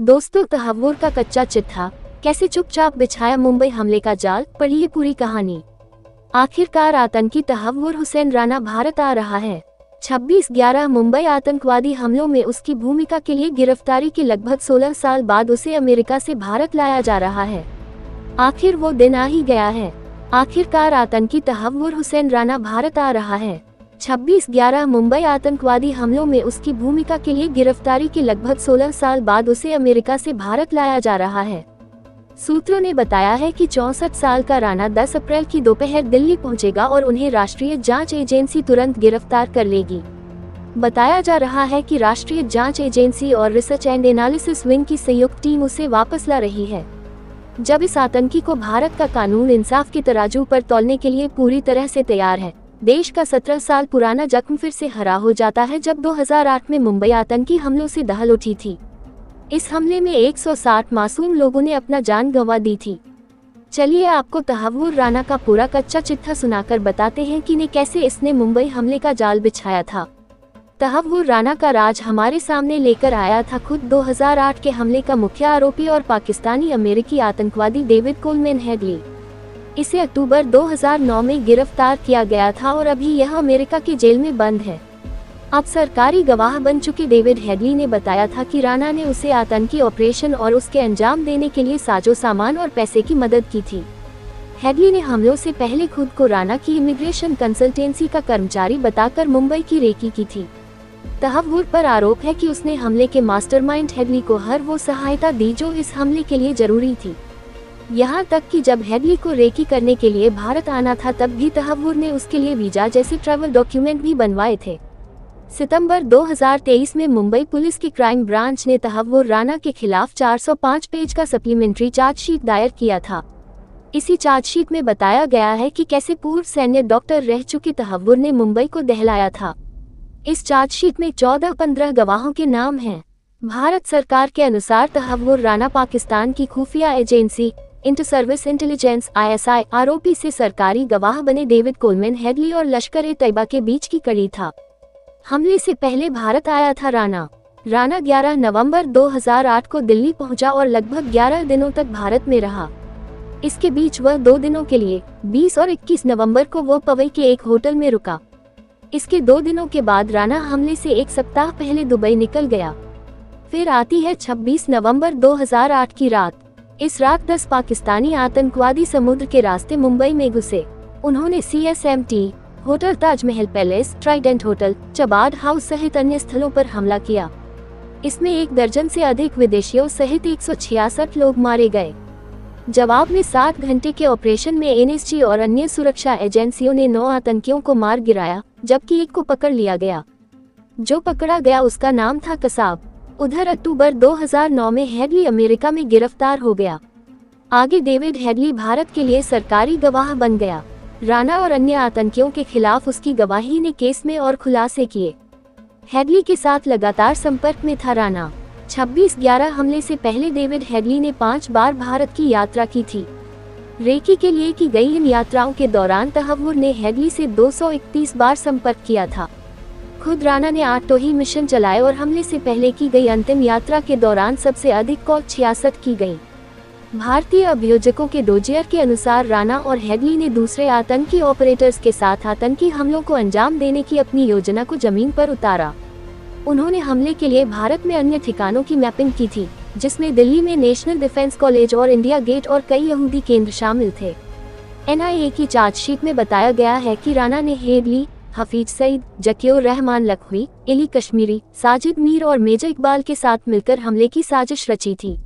दोस्तों, तहव्वुर का कच्चा चिट्ठा, कैसे चुपचाप बिछाया मुंबई हमले का जाल, पढ़िए पूरी कहानी। आखिरकार आतंकी तहव्वुर हुसैन राणा भारत आ रहा है। 26/11 मुंबई आतंकवादी हमलों में उसकी भूमिका के लिए गिरफ्तारी के लगभग 16 साल बाद उसे अमेरिका से भारत लाया जा रहा है। आखिर वो दिन आ ही गया है। आखिरकार आतंकी तहव्वुर हुसैन राणा भारत आ रहा है। 26/11 मुंबई आतंकवादी हमलों में उसकी भूमिका के लिए गिरफ्तारी के लगभग 16 साल बाद उसे अमेरिका से भारत लाया जा रहा है। सूत्रों ने बताया है कि 64 साल का राणा 10 अप्रैल की दोपहर दिल्ली पहुंचेगा और उन्हें राष्ट्रीय जांच एजेंसी तुरंत गिरफ्तार कर लेगी। बताया जा रहा है कि राष्ट्रीय जांच एजेंसी और रिसर्च एंड एनालिसिस विंग की संयुक्त टीम उसे वापस ला रही है। जब इस आतंकी को भारत का कानून इंसाफ के तराजू पर तौलने के लिए पूरी तरह से तैयार है, देश का 17 साल पुराना जख्म फिर से हरा हो जाता है, जब 2008 में मुंबई आतंकी हमलों से दहल उठी थी। इस हमले में 160 मासूम लोगों ने अपना जान गंवा दी थी। चलिए आपको तहव्वुर राणा का पूरा कच्चा चिट्ठा सुनाकर बताते हैं कि कैसे इसने मुंबई हमले का जाल बिछाया था। तहव्वुर राणा का राज हमारे सामने लेकर आया था खुद 2008 के हमले का मुख्य आरोपी और पाकिस्तानी अमेरिकी आतंकवादी डेविड कोलमैन हेडली। इसे अक्टूबर 2009 में गिरफ्तार किया गया था और अभी यह अमेरिका की जेल में बंद है। अब सरकारी गवाह बन चुके डेविड हेडली ने बताया था कि राणा ने उसे आतंकी ऑपरेशन और उसके अंजाम देने के लिए साजो सामान और पैसे की मदद की थी। हेडली ने हमलों से पहले खुद को राणा की इमिग्रेशन कंसल्टेंसी का कर्मचारी बताकर मुंबई की रेकी की थी। तहव्वुर पर आरोप है कि उसने हमले के मास्टरमाइंड हेडली को हर वो सहायता दी जो इस हमले के लिए जरूरी थी। यहाँ तक कि जब हेडली को रेकी करने के लिए भारत आना था, तब भी तहव्वुर ने उसके लिए वीजा जैसे ट्रैवल डॉक्यूमेंट भी बनवाए थे। सितंबर 2023 में मुंबई पुलिस की क्राइम ब्रांच ने तहव्वुर राणा के खिलाफ 405 पेज का सप्लीमेंट्री चार्जशीट दायर किया था। इसी चार्जशीट में बताया गया है कि कैसे पूर्व सैन्य डॉक्टर रह चुके तहव्वुर ने मुंबई को दहलाया था। इस चार्जशीट में 14-15 गवाहों के नाम हैं। भारत सरकार के अनुसार तहव्वुर राणा पाकिस्तान की खुफिया agency inter service intelligence (ISI) आरोपी से सरकारी गवाह बने डेविड कोलमैन हेडली और लश्कर-ए-तैयबा के बीच की कड़ी था। हमले से पहले भारत आया था राणा 11 नवंबर 2008 को दिल्ली पहुंचा और लगभग 11 दिनों तक भारत में रहा। इसके बीच वह 2 दिनों के लिए 20 और 21 नवंबर को वो पवई के एक होटल में रुका। इसके 2 दिनों के बाद राणा हमले से 1 सप्ताह पहले दुबई निकल गया। फिर आती है 26 नवंबर 2008 की रात। इस रात 10 पाकिस्तानी आतंकवादी समुद्र के रास्ते मुंबई में घुसे। उन्होंने CSMT hotel, Taj Mahal palace, Trident hotel, Chabad house सहित अन्य स्थलों पर हमला किया। इसमें 1 दर्जन से अधिक विदेशियों सहित 166 लोग मारे गए। जवाब में 7 घंटे के ऑपरेशन में NSG और अन्य सुरक्षा एजेंसियों ने 9 आतंकियों को मार गिराया, जबकि 1 को पकड़ लिया गया। जो पकड़ा गया उसका नाम था कसाब। उधर अक्टूबर 2009 में हेडली अमेरिका में गिरफ्तार हो गया। आगे डेविड हेडली भारत के लिए सरकारी गवाह बन गया। राणा और अन्य आतंकियों के खिलाफ उसकी गवाही ने केस में और खुलासे किए। हेडली के साथ लगातार संपर्क में था राणा। 26/11 हमले से पहले डेविड हेडली ने 5 बार भारत की यात्रा की थी। रेकी के लिए की गई इन यात्राओं के दौरान तहव्वुर ने हेडली से 231 बार संपर्क किया था। खुद राणा ने 8 टोही मिशन चलाए और हमले से पहले की गई अंतिम यात्रा के दौरान सबसे अधिक कॉल 66 की गई। भारतीय अभियोजकों के डोजियर के अनुसार राणा और हेडली ने दूसरे आतंकी ऑपरेटर्स के साथ आतंकी हमलों को अंजाम देने की अपनी योजना को जमीन पर उतारा। उन्होंने हमले के लिए भारत में अन्य ठिकानों की मैपिंग की थी, जिसमें दिल्ली में नेशनल डिफेंस कॉलेज और इंडिया गेट और कई यहूदी केंद्र शामिल थे। NIA की चार्जशीट में बताया गया है कि राणा ने हेडली, हफीज सईद, जकीउर रहमान लखवी, एली कश्मीरी, साजिद मीर और मेजर इकबाल के साथ मिलकर हमले की साजिश रची थी।